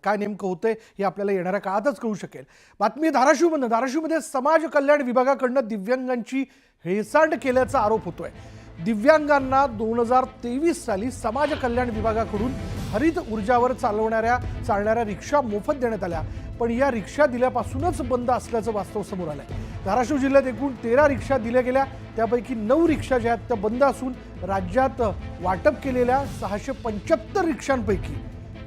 काय नेमकं होतंय हे आपल्याला येणाऱ्या काळातच कळू शकेल। बातमी धाराशिवमध्ये समाज कल्याण विभागाकडून दिव्यांगांची हेळसांड केल्याचा आरोप होतोय। दिव्यांगांना 2023 साली समाज कल्याण विभागाकडून हरित ऊर्जावर चालणाऱ्या रिक्षा मोफत देण्यात आल्या, पण या रिक्षा दिल्यापासूनच बंद असल्याचं वास्तव समोर आलंय। धाराशिव जिल्ह्यात एकूण 13 रिक्षा दिल्या गेल्या, त्यापैकी 9 रिक्षा ज्या आहेत त्या बंद असून राज्यात वाटप केलेल्या 675 रिक्षांपैकी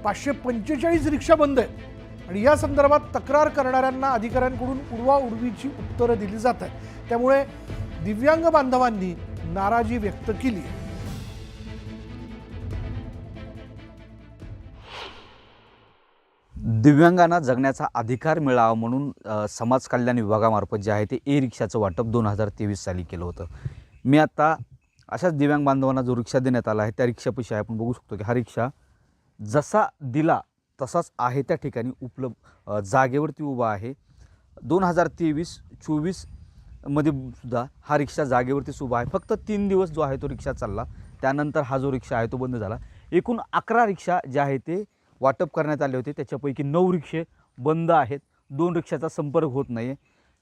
545 रिक्षा बंद आहेत आणि या संदर्भात तक्रार करणाऱ्यांना अधिकाऱ्यांकडून उडवाउडवीची उत्तरं दिली जात आहेत। त्यामुळे दिव्यांग बांधवांनी नाराजी व्यक्त केली आहे। दिव्यांगांना जगण्याचा अधिकार मिळावा म्हणून समाज कल्याण विभागामार्फत जे आहे ते ई रिक्षाचं वाटप 2023 साली केलं होतं। मी आता अशाच दिव्यांग बांधवांना जो रिक्षा देण्यात आला आहे त्या रिक्षापाशी आपण बघू शकतो की हा रिक्षा जसा दिला तसाच आहे त्या ठिकाणी उपलब्ध जागेवरती उभा आहे। 2023-24 मध्ये सुद्धा हा रिक्षा जागेवरतीच उभा आहे। फक्त 3 दिवस जो आहे तो रिक्षा चालला, त्यानंतर हा जो रिक्षा आहे तो बंद झाला। एकूण 11 रिक्षा जे आहे ते वाटप करण्यात आले होते, त्याच्यापैकी 9 रिक्षे बंद आहेत, 2 रिक्षाचा संपर्क होत नाही आहे।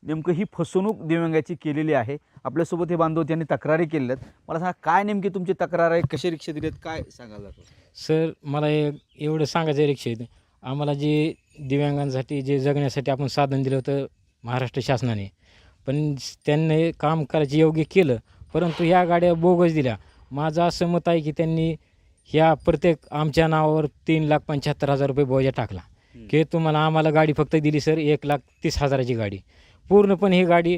नेमकं ही फसवणूक दिव्यांगाची केलेली आहे। आपल्यासोबत हे बांधव त्यांनी तक्रारी केल्या आहेत। मला सांगा काय नेमकी तुमची तक्रार आहे, कसे रिक्षा दिलेत, काय सांगाल? सर, मला एवढं सांगायचं आहे रिक्षेत आम्हाला जे दिव्यांगांसाठी जे जगण्यासाठी आपण साधन दिलं होतं महाराष्ट्र शासनाने, पण त्यांनी काम करायचं योग्य केलं, परंतु ह्या गाड्या बोगस दिल्या। माझं असं मत आहे की त्यांनी ह्या प्रत्येक आमच्या नावावर 3,75,000 रुपये बोजा टाकला की आम्हाला गाडी फक्त दिली सर 1,30,000ची गाडी। पूर्णपणे ही गाडी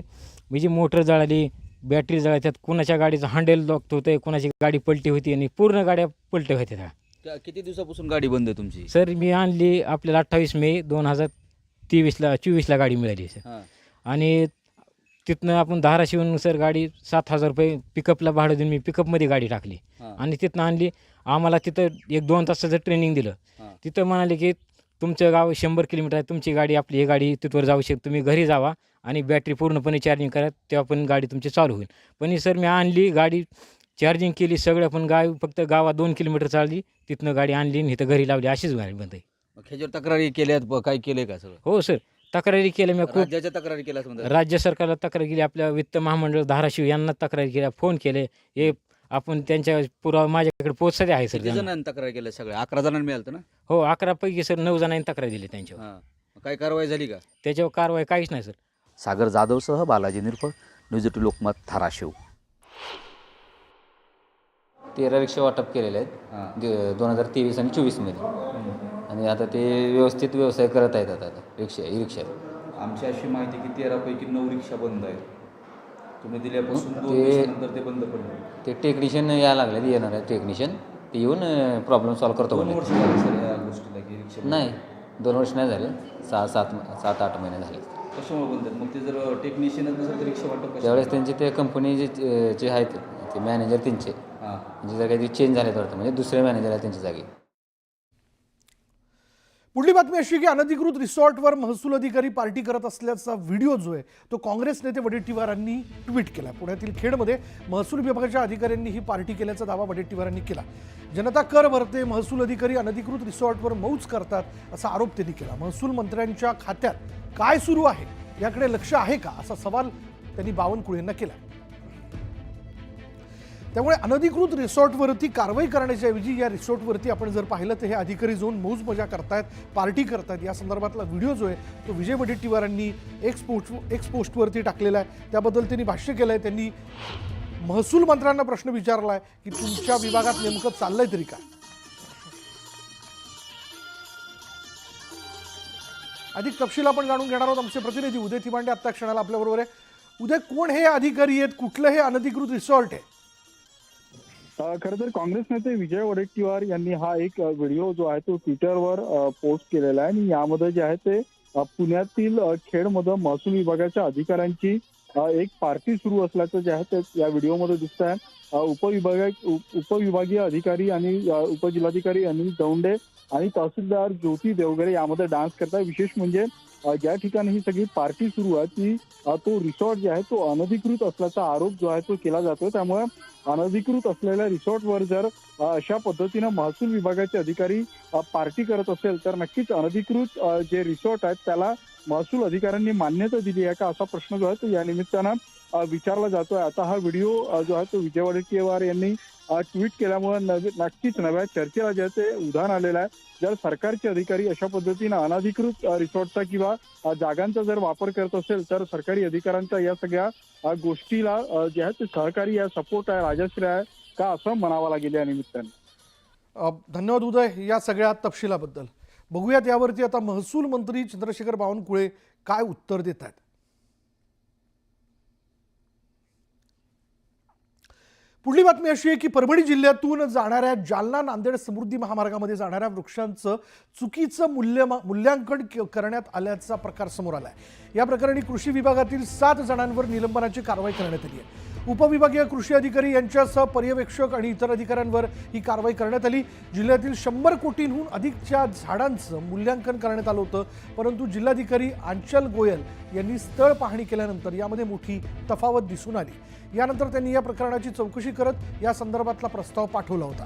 म्हणजे मोटर जळाली, बॅटरी जळाली, त्यात कुणाच्या गाडीचं हँडल लॉक होतं, कुणाची गाडी पलटी होती आणि पूर्ण गाड्या पलटी होत्या। किती दिवसापासून गाडी बंद आहे तुमची? सर, मी आणली आपल्याला 28 मे 2023ला गाडी मिळाली सर। आणि तिथनं आपण धाराशिवून सर गाडी 7,000 रुपये पिकअपला भाडं देऊन मी पिकअपमध्ये गाडी टाकली आणि तिथनं आणली। आम्हाला तिथं 1-2 तासाचं ट्रेनिंग दिलं। तिथं म्हणाले की तुमचं गाव 100 किलोमीटर आहे, तुमची गाडी आपली ही गाडी तिथवर जाऊ शकते, तुम्ही घरी जावा आणि बॅटरी पूर्णपणे चार्जिंग करा, तेव्हा पण गाडी तुमची चालू होईल। पण सर मी आणली गाडी, चार्जिंग केली सगळं, पण गाडी फक्त गावात 2 किलोमीटर चालली, तिथनं गाडी आणली आणि इथं घरी लावली, अशीच गाडी बंद आहे। ह्याच्यावर तक्रारी केल्यात, काय केलंय का सगळं? हो सर, तक्रारी केल्या मी खूप, राज्याच्या तक्रारी केल्या समजा? राज्य सरकारला तक्रार केली, आपल्या वित्त महामंडळ धाराशिव यांना तक्रार केल्या, फोन केले, हे आपण त्यांच्या पुरावा माझ्याकडे पोहोचले आहे सर। किती जणांनी तक्रार केल्या? सगळ्या 11 जणांना मिळालं ना? हो, 11 पैकी सर 9 जणांनी तक्रार दिली त्यांच्यावर। काय कारवाई झाली का? त्याच्यावर कारवाई काहीच नाही सर। सागर जाधवसह बालाजी निरफळ, न्यूज 18 लोकमत, धाराशिव। 13 रिक्षा वाटप केलेले आहेत 2023 आणि 24मध्ये, आणि आता ते व्यवस्थित व्यवसाय करत आहेत आता ई रिक्षा। आमची अशी माहिती की 13 पैकी 9 रिक्षा बंद आहेत, तुम्ही दिल्यापासून 2 दिवसानंतर ते बंद पडले। ते टेक्निशियन यायला लागले, येणार आहे टेक्निशियन, ते येऊन प्रॉब्लेम सॉल्व्ह करतो। 2 वर्ष झाले सर या गोष्टीला की रिक्षा नाही, 2 वर्ष नाही झाले, 7-8 महिने झाले। कशामुळे बंद आहेत? मग ते जर टेक्निशियनच नसेल तर रिक्षा वाटप त्यावेळेस त्यांचे ते कंपनी जे आहेत ते मॅनेजर त्यांचे म्हणजे जर काहीतरी चेंज झाले वाटतं, म्हणजे दुसरे मॅनेजर आहेत त्यांच्या जागी। पुढली बातमी अशी की अनधिकृत रिसॉर्टवर महसूल अधिकारी पार्टी करत असल्याचा व्हिडिओ जो आहे तो काँग्रेस नेते वडेट्टीवारांनी ट्विट केला। पुण्यातील खेडमध्ये महसूल विभागाच्या अधिकाऱ्यांनी ही पार्टी केल्याचा दावा वडेट्टीवारांनी केला। जनता कर भरते, महसूल अधिकारी अनधिकृत रिसॉर्टवर मौज करतात असा आरोप त्यांनी केला। महसूल मंत्र्यांच्या खात्यात काय सुरू आहे याकडे लक्ष आहे का असा सवाल त्यांनी बावनकुळे यांना केला। त्यामुळे अनधिकृत रिसॉर्टवरती कारवाई करण्याच्या ऐवजी या रिसॉर्टवरती आपण जर पाहिलं तर हे अधिकारी जाऊन मौज मजा करतायत, पार्टी करतायत। या संदर्भातला व्हिडिओ जो आहे तो विजय वडेट्टीवारांनी एक्स पोस्टवरती टाकलेला आहे। त्याबद्दल त्यांनी भाष्य केलं आहे। त्यांनी महसूल मंत्र्यांना प्रश्न विचारला आहे की तुमच्या विभागात नेमकं चाललंय तरी काय। अधिक तपशील आपण जाणून घेणार आहोत। आमचे प्रतिनिधी उदय तिमांडे आत्ता क्षणाला आपल्याबरोबर आहे। उदय, कोण हे अधिकारी आहेत, कुठलं हे अनधिकृत रिसॉर्ट आहे? खरं तर काँग्रेस नेते विजय वडेट्टीवार यांनी हा एक व्हिडिओ जो आहे तो ट्विटरवर पोस्ट केलेला आहे आणि यामध्ये जे आहे ते पुण्यातील खेडमध्ये महसूल विभागाच्या अधिकाऱ्यांची एक पार्टी सुरू असल्याचं जे आहे ते या व्हिडिओमध्ये दिसत आहे। उपविभागीय अधिकारी आणि उपजिल्हाधिकारी अनिल दौंडे आणि तहसीलदार ज्योती देवगरे यामध्ये डान्स करतात। विशेष म्हणजे ज्या ठिकाणी ही सगळी पार्टी सुरू आहे ती तो रिसॉर्ट जे आहे तो अनधिकृत असल्याचा आरोप जो आहे तो केला जातो. त्यामुळे अनधिकृत असलेल्या रिसॉर्टवर जर अशा पद्धतीनं महसूल विभागाचे अधिकारी पार्टी करत असेल तर नक्कीच अनधिकृत जे रिसॉर्ट आहेत त्याला महसूल अधिकाऱ्यांनी मान्यता दिली आहे का असा प्रश्न जो आहे तो या निमित्तानं विचारला जातोय. आता हा व्हिडिओ जो आहे तो विजय वडेट्टीवार यांनी ट्विट केल्यामुळे नक्कीच नव्या चर्चेला जे आहे ते उधाण आलेलं आहे. जर सरकारचे अधिकारी अशा पद्धतीनं अनधिकृत रिसॉर्टचा किंवा जागांचा जर वापर करत असेल तर सरकारी अधिकाऱ्यांचा या सगळ्या गोष्टीला जे आहे ते सहकारी आहे, सपोर्ट आहे, राजश्रय आहे का असं म्हणावं लागेल या निमित्तानं. धन्यवाद उदय या सगळ्या तपशिलाबद्दल. बघूयात यावरती आता महसूल मंत्री चंद्रशेखर बावनकुळे काय उत्तर देत आहेत. पुढली बातमी अशी आहे की परभणी जिल्ह्यातून जाणाऱ्या जालना नांदेड समृद्धी महामार्गामध्ये जाणाऱ्या वृक्षांचं चुकीचं मूल्यांकन करण्यात आल्याचा प्रकार समोर आलाय. या प्रकरणी कृषी विभागातील 7 जणांवर निलंबनाची कारवाई करण्यात आली आहे. उपविभागीय कृषी अधिकारी यांच्यासह पर्यवेक्षक आणि इतर अधिकाऱ्यांवर ही कारवाई करण्यात आली. जिल्ह्यातील 100 कोटींहून अधिकच्या झाडांचं मूल्यांकन करण्यात आलं होतं, परंतु जिल्हाधिकारी आंचल गोयल यांनी स्थळ पाहणी केल्यानंतर यामध्ये मोठी तफावत दिसून आली. यानंतर त्यांनी या प्रकरणाची चौकशी करत या संदर्भातला प्रस्ताव पाठवला होता.